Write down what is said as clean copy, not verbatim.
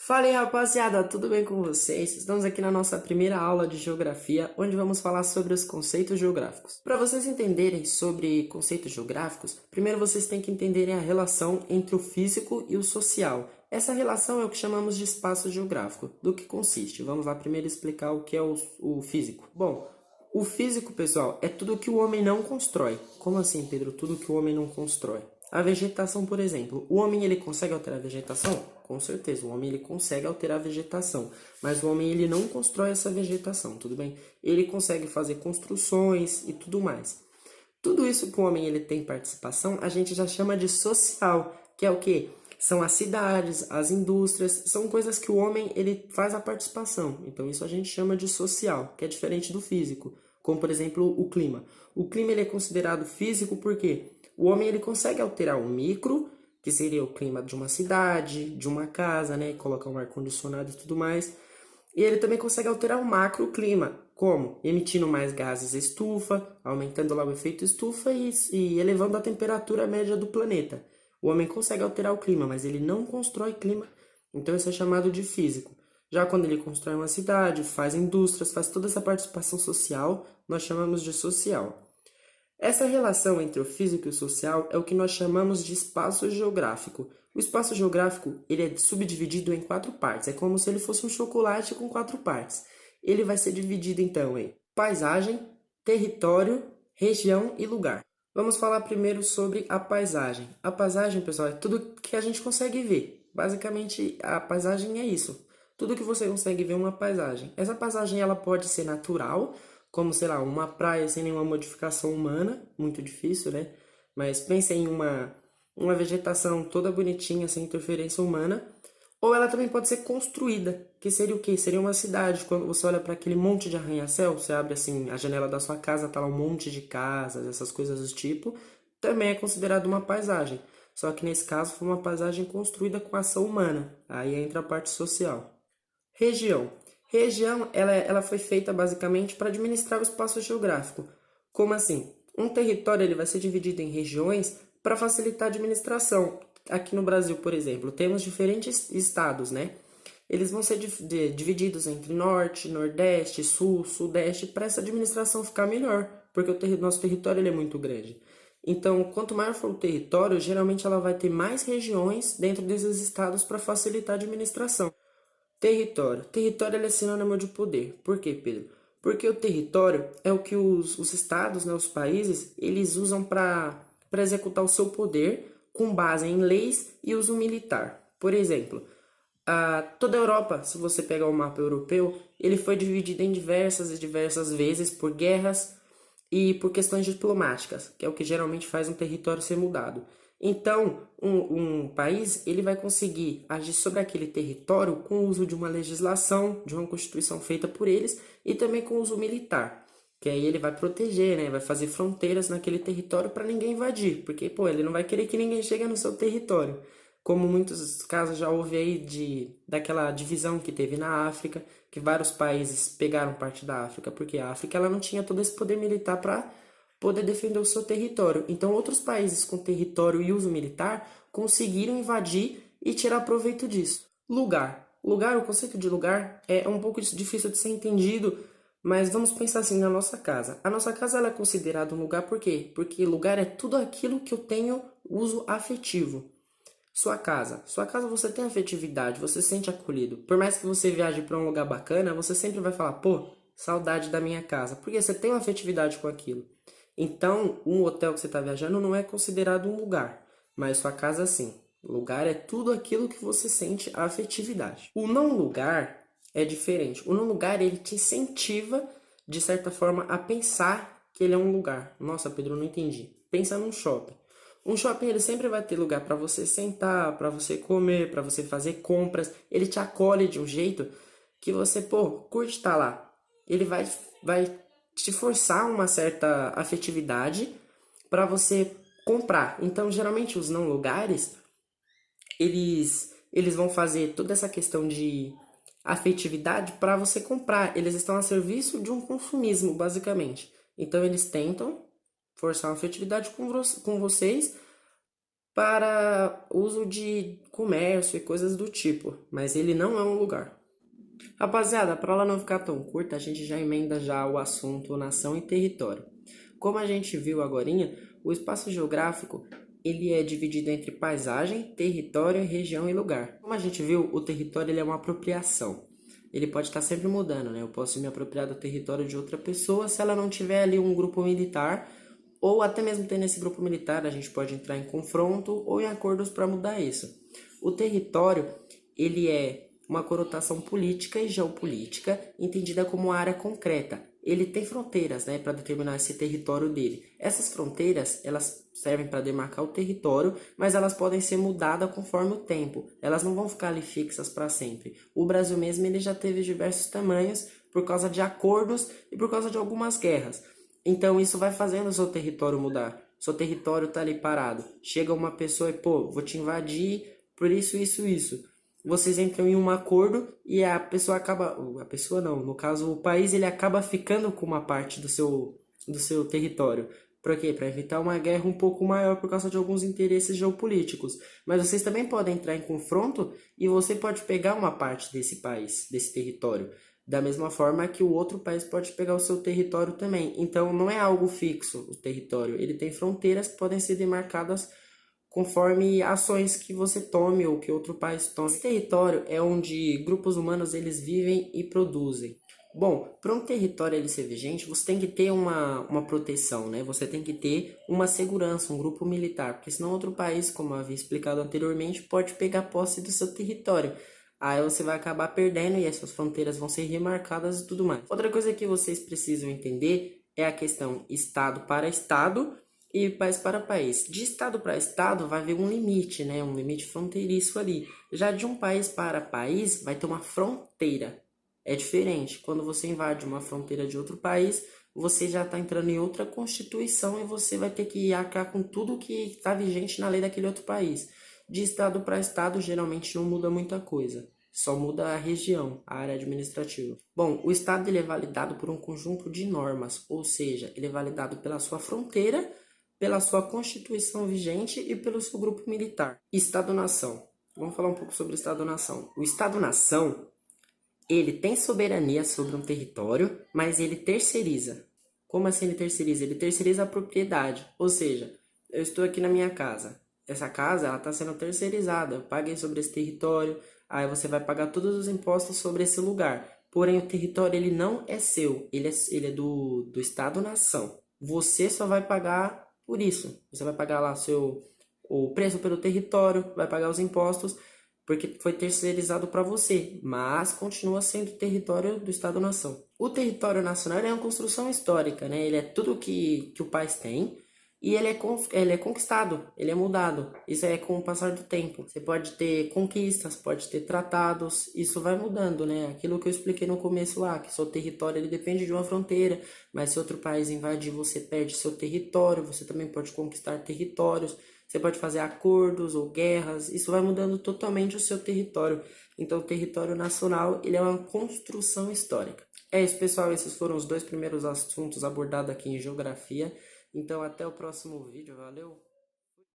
Fala aí, rapaziada, tudo bem com vocês? Estamos aqui na nossa primeira aula de geografia, onde vamos falar sobre os conceitos geográficos. Para vocês entenderem sobre conceitos geográficos, primeiro vocês têm que entenderem a relação entre o físico e o social. Essa relação é o que chamamos de espaço geográfico. Do que consiste? Vamos lá primeiro explicar o que é o físico. Bom, o físico, pessoal, é tudo que o homem não constrói. Como assim, Pedro? Tudo que o homem não constrói. A vegetação, por exemplo. O homem ele consegue alterar a vegetação? Com certeza, o homem ele consegue alterar a vegetação, mas o homem ele não constrói essa vegetação, tudo bem? Ele consegue fazer construções e tudo mais. Tudo isso que o homem ele tem participação, a gente já chama de social, que é o quê? São as cidades, as indústrias, são coisas que o homem ele faz a participação. Então isso a gente chama de social, que é diferente do físico, como por exemplo o clima. O clima ele é considerado físico porque o homem ele consegue alterar o micro, que seria o clima de uma cidade, de uma casa, né? Colocar um ar-condicionado e tudo mais. E ele também consegue alterar o macroclima, como? Emitindo mais gases estufa, aumentando lá o efeito estufa e elevando a temperatura média do planeta. O homem consegue alterar o clima, mas ele não constrói clima, então isso é chamado de físico. Já quando ele constrói uma cidade, faz indústrias, faz toda essa participação social, nós chamamos de social. Essa relação entre o físico e o social é o que nós chamamos de espaço geográfico. O espaço geográfico ele é subdividido em 4 partes. É como se ele fosse um chocolate com 4 partes. Ele vai ser dividido então em paisagem, território, região e lugar. Vamos falar primeiro sobre a paisagem. A paisagem, pessoal, é tudo que a gente consegue ver. Basicamente, a paisagem é isso. Tudo que você consegue ver é uma paisagem. Essa paisagem ela pode ser natural, como, sei lá, uma praia sem nenhuma modificação humana, muito difícil, né? Mas pense em uma vegetação toda bonitinha, sem interferência humana. Ou ela também pode ser construída, que seria o quê? Seria uma cidade. Quando você olha para aquele monte de arranha-céu, você abre assim a janela da sua casa, tá lá um monte de casas, essas coisas do tipo, também é considerado uma paisagem. Só que nesse caso foi uma paisagem construída com ação humana. Aí entra a parte social. Região. Região, ela foi feita basicamente para administrar o espaço geográfico. Como assim? Um território ele vai ser dividido em regiões para facilitar a administração. Aqui no Brasil, por exemplo, temos diferentes estados, né? Eles vão ser divididos entre norte, nordeste, sul, sudeste, para essa administração ficar melhor, porque nosso território ele é muito grande. Então, quanto maior for o território, geralmente ela vai ter mais regiões dentro desses estados para facilitar a administração. Território. Território ele é sinônimo de poder. Por quê, Pedro? Porque o território é o que os estados, né, os países, eles usam para executar o seu poder com base em leis e uso militar. Por exemplo, toda a Europa, se você pegar o mapa europeu, ele foi dividido em diversas e diversas vezes por guerras e por questões diplomáticas, que é o que geralmente faz um território ser mudado. Então, um país ele vai conseguir agir sobre aquele território com o uso de uma legislação, de uma constituição feita por eles e também com o uso militar, que aí ele vai proteger, né, vai fazer fronteiras naquele território para ninguém invadir, porque pô, ele não vai querer que ninguém chegue no seu território. Como muitos casos já houve aí daquela divisão que teve na África, que vários países pegaram parte da África, porque a África ela não tinha todo esse poder militar para poder defender o seu território. Então, outros países com território e uso militar conseguiram invadir e tirar proveito disso. Lugar. Lugar, o conceito de lugar é um pouco difícil de ser entendido, mas vamos pensar assim na nossa casa. A nossa casa ela é considerada um lugar por quê? Porque lugar é tudo aquilo que eu tenho uso afetivo. Sua casa. Sua casa você tem afetividade, você se sente acolhido. Por mais que você viaje para um lugar bacana, você sempre vai falar, pô, saudade da minha casa. Porque você tem uma afetividade com aquilo. Então, um hotel que você está viajando não é considerado um lugar, mas sua casa sim. Lugar é tudo aquilo que você sente afetividade. O não lugar é diferente. O não lugar ele te incentiva, de certa forma, a pensar que ele é um lugar. Nossa, Pedro, eu não entendi. Pensa num shopping. Um shopping ele sempre vai ter lugar para você sentar, para você comer, para você fazer compras. Ele te acolhe de um jeito que você, pô, curte estar lá. Ele vai te forçar uma certa afetividade para você comprar. Então, geralmente os não lugares, eles vão fazer toda essa questão de afetividade para você comprar. Eles estão a serviço de um consumismo, basicamente. Então, eles tentam forçar uma afetividade com vocês para uso de comércio e coisas do tipo, mas ele não é um lugar. Rapaziada, para ela não ficar tão curta, a gente já emenda já o assunto nação e território. Como a gente viu agorinha, o espaço geográfico ele é dividido entre paisagem, território, região e lugar. Como a gente viu, o território ele é uma apropriação. Ele pode estar sempre mudando, né? Eu posso me apropriar do território de outra pessoa se ela não tiver ali um grupo militar, ou até mesmo tendo esse grupo militar, a gente pode entrar em confronto ou em acordos para mudar isso. O território, ele é uma conotação política e geopolítica, entendida como uma área concreta. Ele tem fronteiras, né, para determinar esse território dele. Essas fronteiras, elas servem para demarcar o território, mas elas podem ser mudadas conforme o tempo. Elas não vão ficar ali fixas para sempre. O Brasil mesmo ele já teve diversos tamanhos por causa de acordos e por causa de algumas guerras. Então isso vai fazendo o seu território mudar. Seu território tá ali parado. Chega uma pessoa e, pô, vou te invadir por isso, isso, isso. Vocês entram em um acordo e a pessoa acaba... A pessoa não, no caso o país ele acaba ficando com uma parte do seu território. Para quê? Para evitar uma guerra um pouco maior por causa de alguns interesses geopolíticos. Mas vocês também podem entrar em confronto e você pode pegar uma parte desse país, desse território. Da mesma forma que o outro país pode pegar o seu território também. Então não é algo fixo o território. Ele tem fronteiras que podem ser demarcadas conforme ações que você tome ou que outro país tome. Esse território é onde grupos humanos eles vivem e produzem. Bom, para um território ele ser vigente, você tem que ter uma proteção, né? Você tem que ter uma segurança, um grupo militar, porque senão outro país, como eu havia explicado anteriormente, pode pegar posse do seu território. Aí você vai acabar perdendo e as suas fronteiras vão ser remarcadas e tudo mais. Outra coisa que vocês precisam entender é a questão estado para estado e país para país. De estado para estado vai haver um limite, né? Um limite fronteiriço ali. Já de um país para país vai ter uma fronteira. É diferente. Quando você invade uma fronteira de outro país, você já está entrando em outra constituição e você vai ter que arcar com tudo que está vigente na lei daquele outro país. De estado para estado, geralmente não muda muita coisa. Só muda a região, a área administrativa. Bom, o estado ele é validado por um conjunto de normas, ou seja, ele é validado pela sua fronteira, pela sua constituição vigente e pelo seu grupo militar. Estado-nação. Vamos falar um pouco sobre o Estado-nação. O Estado-nação, ele tem soberania sobre um território, mas ele terceiriza. Como assim ele terceiriza? Ele terceiriza a propriedade, ou seja, eu estou aqui na minha casa. Essa casa ela está sendo terceirizada. Eu paguei sobre esse território, aí você vai pagar todos os impostos sobre esse lugar. Porém, o território ele não é seu, ele é do Estado-nação. Você só vai pagar por isso. Você vai pagar lá o preço pelo território, vai pagar os impostos, porque foi terceirizado para você, mas continua sendo território do Estado-nação. O território nacional é uma construção histórica, né? Ele é tudo que o país tem, e ele é conquistado, ele é mudado. Isso é com o passar do tempo. Você pode ter conquistas, pode ter tratados, isso vai mudando, né? Aquilo que eu expliquei no começo lá, que seu território ele depende de uma fronteira, mas se outro país invadir, você perde seu território, você também pode conquistar territórios, você pode fazer acordos ou guerras, isso vai mudando totalmente o seu território. Então, o território nacional, ele é uma construção histórica. É isso, pessoal, esses foram os dois primeiros assuntos abordados aqui em geografia. Então, até o próximo vídeo. Valeu!